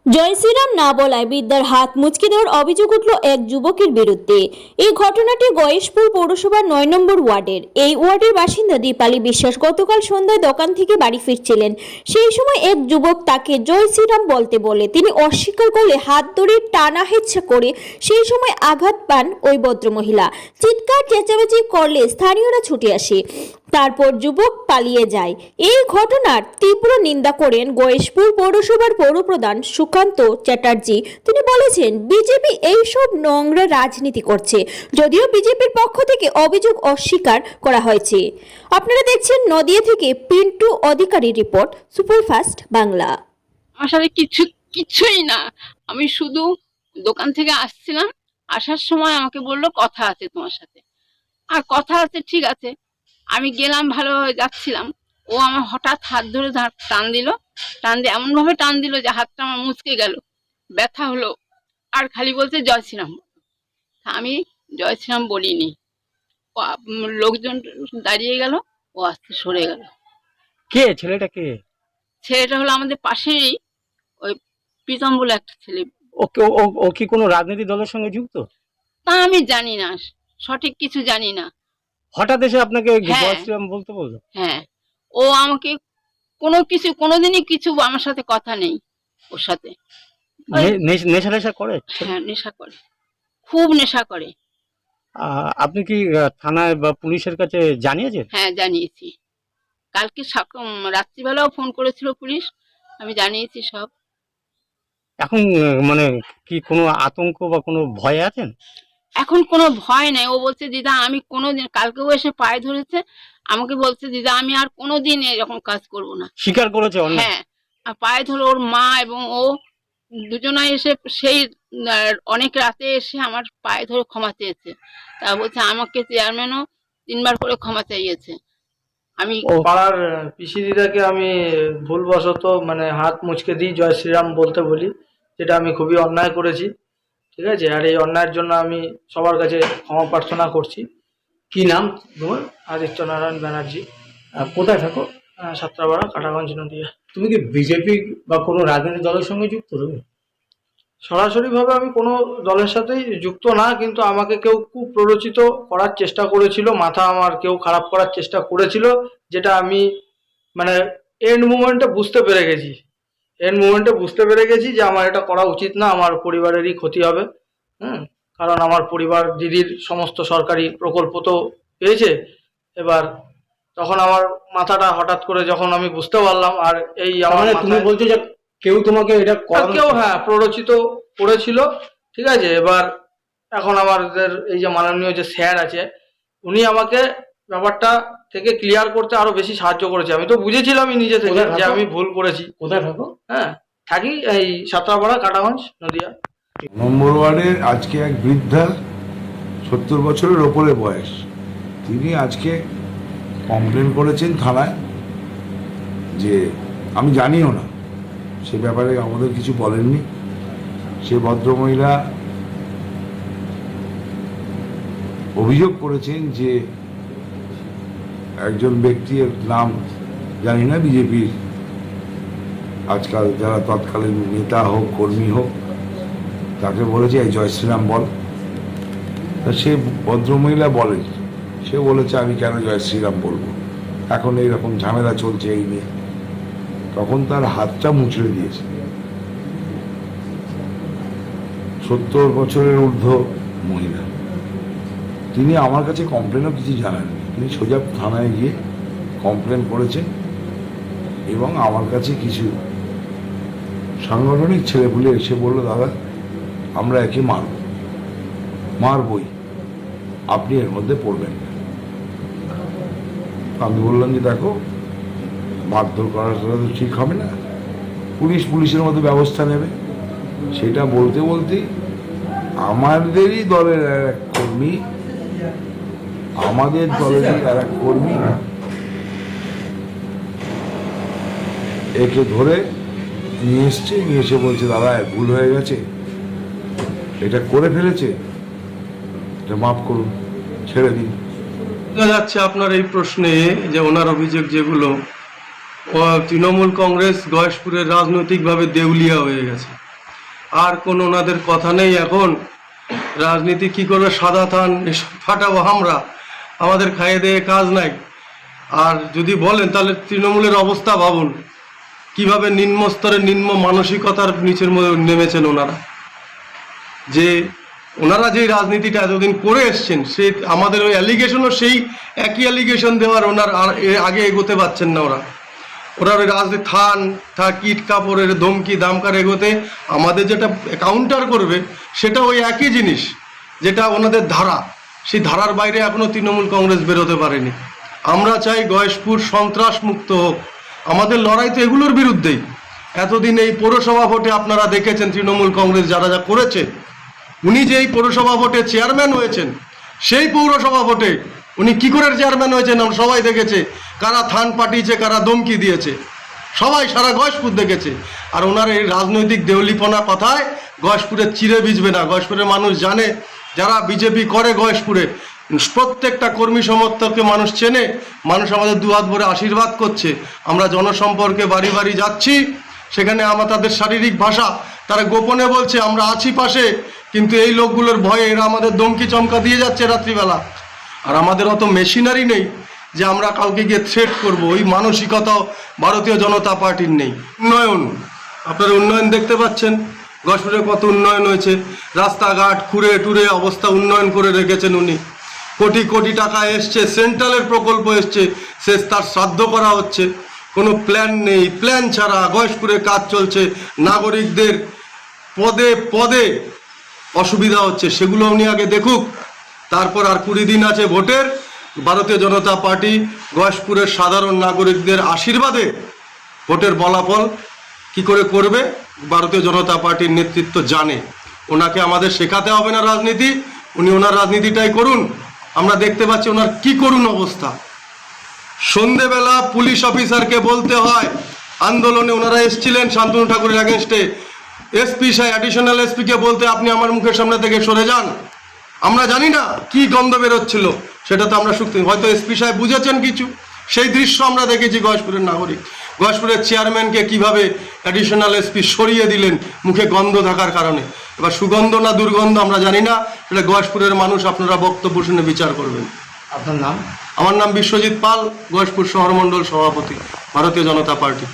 জয় শ্রীরাম না বলায় বিদ্যার হাত মুচকে দেওয়ার অভিযোগ উঠল এক যুবকের বিরুদ্ধে। এই ঘটনাটি গয়েশপুর পৌরসভার ৯ নম্বর ওয়ার্ডের। এই ওয়ার্ডের বাসিন্দা দীপালি বিশ্বাস গতকাল সন্ধ্যায় দোকান থেকে বাড়ি ফিরছিলেন। সেই সময় এক যুবক তাকে জয় শ্রীরাম বলতে বলে তিনি অস্বীকার করলে হাত ধরে টানা হেচ্ছা করে সেই সময় আঘাত পান ওই ভদ্রমহিলা। চিৎকার চেঁচামেচি করলে স্থানীয়রা ছুটে আসে। তারপর যুবক পালিয়ে যায়। এই ঘটনার তীব্র নিন্দা করেন গয়েশপুর পৌরসভার পৌরপ্রধান সুকান্ত চ্যাটার্জি। তিনি বলেছেন বিজেপি এইসব নোংরা রাজনীতি করছে, যদিও বিজেপির পক্ষ থেকে অভিযোগ অস্বীকার করা হয়েছে। আপনারা দেখছেন নদিয়া থেকে পিন্টু অধিকারী রিপোর্ট, সুপারফাস্ট বাংলা। আমার সাথে কিছুই না, আমি শুধু দোকান থেকে আসছিলাম, আসার সময় আমাকে বললো কথা আছে তোমার সাথে। আর কথা আছে, ঠিক আছে, আমি গেলাম, ভালোভাবে যাচ্ছিলাম। ও আমার হঠাৎ হাত ধরে টান দিল, টান দিয়ে এমন ভাবে টান দিল যে হাতটা আমার মুচকে গেল, ব্যথা হলো। আর খালি বলছে জয় শ্রীরাম। আমি জয় শ্রীরাম বলিনি। লোকজন দাঁড়িয়ে গেল, ও আস্তে সরে গেল। কে ছেলেটা? কে ছেলেটা হলো আমাদের পাশেরই, ওই প্রীতম বলে একটা ছেলে। ও কি কোনো রাজনৈতিক দলের সঙ্গে যুক্ত? তা আমি জানি না, সঠিক কিছু জানি না। হঠাৎ এসে আপনাকে হ্যাঁ। জয় শ্রীরাম বলতে বললো? হ্যাঁ, ও আমাকে কোনোদিনই কিছু আমার সাথে কথা নেই ওর সাথে। নেশা নেশা করে? হ্যাঁ, নেশা করে, খুব নেশা করে। আপনি কি থানায় বা পুলিশের কাছে জানিয়েছেন? হ্যাঁ, জানিয়েছি। কালকে রাত্রিবেলাও ফোন করেছিল পুলিশ, আমি জানিয়েছি সব। এখন মানে কি কোনো আতঙ্ক বা কোনো ভয়ে আছেন? এখন কোনো ভয় নাই। ও বলছে দিদা আমি কোনোদিন, কালকেও এসে পায়ে ধরেছে, আমাকে বলছে দিদা আমি আর কোনোদিন এরকম কাজ করব না। স্বীকার করেছে অন্য? হ্যাঁ, আর পায়ে ধরে ওর মা এবং ও দুজনাই এসে সেই অনেক রাতে এসে আমার পায়ে ধরে ক্ষমা চেয়েছে। তা বলছে আমাকে চেয়ারম্যানও 3বার করে ক্ষমা চাইয়েছে। আমি পাড়ার পিসি দিদাকে আমি ভুলবশত হাত মুচকে দিই, জয় শ্রীরাম বলতে বলি, যেটা আমি খুবই অন্যায় করেছি। ঠিক আছে, আর এই অন্যায়ের জন্য আমি সবার কাছে ক্ষমা প্রার্থনা করছি। কি নাম তোমার? আদিত্য নারায়ণ ব্যানার্জি। কোথায় থাকো? সাতরাপাড়া, কাটাগঞ্জ, নদিয়া। তুমি কি বিজেপি বা কোনো রাজনৈতিক দলের সঙ্গে যুক্ত? তুমি সরাসরিভাবে আমি কোনো দলের সাথেই যুক্ত না, কিন্তু আমাকে কেউ খুব প্ররোচিত করার চেষ্টা করেছিল, মাথা আমার কেউ খারাপ করার চেষ্টা করেছিল, যেটা আমি এন্ড মুমেন্টে বুঝতে পেরে গেছি যে আমার এটা করা উচিত না, আমার পরিবারেরই ক্ষতি হবে। কারণ আমার পরিবার দিদির সমস্ত সরকারি প্রকল্প তো পেয়েছে। এবার তখন আমার মাথাটা হঠাৎ করে যখন আমি বুঝতে পারলাম, আর এই আমার তুমি বলছো যে কেউ তোমাকে এটা কেউ প্ররোচিত করেছিল। ঠিক আছে, এবার এখন আমাদের এই যে মাননীয় যে স্যার আছে, উনি আমাকে ব্যাপারটা থেকে ক্লিয়ার করতে আরো বেশি সাহায্য করেছে। আমি তো বুঝেছিলামই নিজে থেকে যে আমি ভুল করেছি। কোথায় থাকো? থাকি এই সাতরাপাড়া, কাটাগঞ্জ, নদিয়া। নম্বর ওয়ার্ডের আজকে এক বৃদ্ধা, 70 বছরের ওপরে বয়স, তিনি আজকে কমপ্লেন করেছেন থানায় যে আমি জানিও না, সে ব্যাপারে আমাদের কিছু বলেননি। সে ভদ্রমহিলা অভিযোগ করেছেন যে একজন ব্যক্তির নাম জানি না, বিজেপির আজকাল যারা তৎকালীন নেতা হোক কর্মী হোক, তাকে বলেছে এই জয় শ্রীরাম বল। তা সে ভদ্রমহিলা বলেন, সে বলেছে আমি কেন জয় শ্রীরাম বলবো, এখন এইরকম ঝামেলা চলছে এই নিয়ে। তখন তার হাতটা মুচড়ে দিয়েছে। 70 বছরের ঊর্ধ্ব মহিলা, তিনি আমার কাছে কমপ্লেনও কিছু জানাননি, তিনি সোজা থানায় গিয়ে কমপ্লেন করেছেন এবং আমার কাছে কিছু সাংগঠনিক ছেলেপুলে এসে বললো দাদা আমরা একে মারবই, আপনি এর মধ্যে পড়বেন না। আমি বললাম যে দেখো মারধর করার তো ঠিক হবে না, পুলিশের মতো ব্যবস্থা নেবে। সেটা বলতে বলতেই আমাদেরই দলের এক কর্মী একে ধরে নিয়ে এসে বলছে দাদা ভুল হয়ে গেছে, এটা করে ফেলেছে, এটা মাফ করুন, ছেড়ে দিন। দেখা যাচ্ছে আপনার এই প্রশ্নে যে ওনার অভিযোগ যেগুলো, তৃণমূল কংগ্রেস গয়েশপুরের রাজনৈতিকভাবে দেউলিয়া হয়ে গেছে। আর কোনো ওনাদের কথা নেই। এখন রাজনীতি কি করবে, সাদা থান এসব ফাটাবো আমরা, আমাদের খাইয়ে দিয়ে কাজ নাই। আর যদি বলেন তাহলে তৃণমূলের অবস্থা ভাবুন, কিভাবে নিম্ন স্তরে নিম্ন মানসিকতার নিচের মধ্যে নেমেছেন ওনারা। যে ওনারা যে রাজনীতিটা এতদিন করে এসছেন, সে আমাদের ওই অ্যালিগেশনও সেই একই অ্যালিগেশন দেওয়ার ওনার আর আগে এগোতে পারছেন না। ওরা ওই রাজনীতি কিট কাপড়ের ধমকি দামকার এগোতে আমাদের যেটা কাউন্টার করবে সেটা ওই একই জিনিস, যেটা ওনাদের ধারা, সেই ধারার বাইরে এখনো তৃণমূল কংগ্রেস বেরোতে পারেনি। আমরা চাই গয়েশপুর সন্ত্রাস মুক্ত হোক। আমাদের লড়াই তো এগুলোর বিরুদ্ধেই। এতদিন এই পৌরসভা ভোটে আপনারা দেখেছেন তৃণমূল কংগ্রেস যারা যা করেছে। উনি যে এই পৌরসভা ভোটে চেয়ারম্যান হয়েছেন, সেই পৌরসভা ভোটে উনি কি করে চেয়ারম্যান হয়েছেন আমরা সবাই দেখেছে। কারা থান পাঠিয়েছে, কারা ধমকি দিয়েছে, সবাই সারা গয়েশপুর দেখেছে। আর ওনার এই রাজনৈতিক দেউলিপনা কথায় গয়েশপুরের চিরে ভিজবে না। গয়েশপুরের মানুষ জানে, যারা বিজেপি করে গয়েশপুরে প্রত্যেকটা কর্মী সমর্থককে মানুষ চেনে। মানুষ আমাদের দুহাত ভরে আশীর্বাদ করছে। আমরা জনসম্পর্কে বাড়ি বাড়ি যাচ্ছি, সেখানে আমরা তাদের শারীরিক ভাষা, তারা গোপনে বলছে আমরা আছি পাশে, কিন্তু এই লোকগুলোর ভয়ে এরা আমাদের ধমকি চমকা দিয়ে যাচ্ছে রাত্রিবেলা। আর আমাদের অত মেশিনারি নেই যে আমরা কাউকে গিয়ে থ্রেট করব, ওই মানসিকতাও ভারতীয় জনতা পার্টির নেই। উন্নয়ন, আপনারা উন্নয়ন দেখতে পাচ্ছেন, গয়েশপুরে কত উন্নয়ন হয়েছে। রাস্তাঘাট খুঁড়ে টুরে অবস্থা উন্নয়ন করে রেখেছেন উনি। কোটি কোটি টাকা এসছে, সেন্ট্রালের প্রকল্প এসছে, সে তার শ্রাদ্ধ করা হচ্ছে। কোনো প্ল্যান নেই, প্ল্যান ছাড়া গয়েশপুরে কাজ চলছে। নাগরিকদের পদে পদে অসুবিধা হচ্ছে, সেগুলো উনি আগে দেখুক। তারপর আর 20 দিন আছে ভোটের। ভারতীয় জনতা পার্টি গয়েশপুরের সাধারণ নাগরিকদের আশীর্বাদে ভোটের ফলাফল কি করে করবে ভারতীয় জনতা পার্টির নেতৃত্ব জানে। ওনাকে আমাদের শেখাতে হবে না রাজনীতি, উনি ওনার রাজনীতিটাই করুন। আমরা দেখতে পাচ্ছি ওনার কি করুন অবস্থা। সন্ধেবেলা পুলিশ অফিসারকে বলতে হয়, আন্দোলনে ওনারা এসেছিলেন শান্তনু ঠাকুরের অ্যাগেনস্টে, এসপি সাহেব অ্যাডিশনাল এসপিকে বলতে আপনি আমার মুখের সামনে থেকে সরে যান। আমরা জানি না কি গন্ধ বেরোচ্ছিল, সেটা তো আমরা শুনতে, হয়তো এসপি সাহেব বুঝেছেন কিছু। সেই দৃশ্য আমরা দেখেছি গয়েশপুরের নাগরিক। গয়েশপুরের চেয়ারম্যানকে কিভাবে অ্যাডিশনাল এসপি সরিয়ে দিলেন মুখে গন্ধ থাকার কারণে। এবার সুগন্ধ না দুর্গন্ধ আমরা জানি না, সেটা গয়েশপুরের মানুষ আপনারা বক্তব্য শুনে বিচার করবেন। আপনার নাম? আমার নাম বিশ্বজিৎ পাল, গয়েশপুর শহর মণ্ডল সভাপতি, ভারতীয় জনতা পার্টি।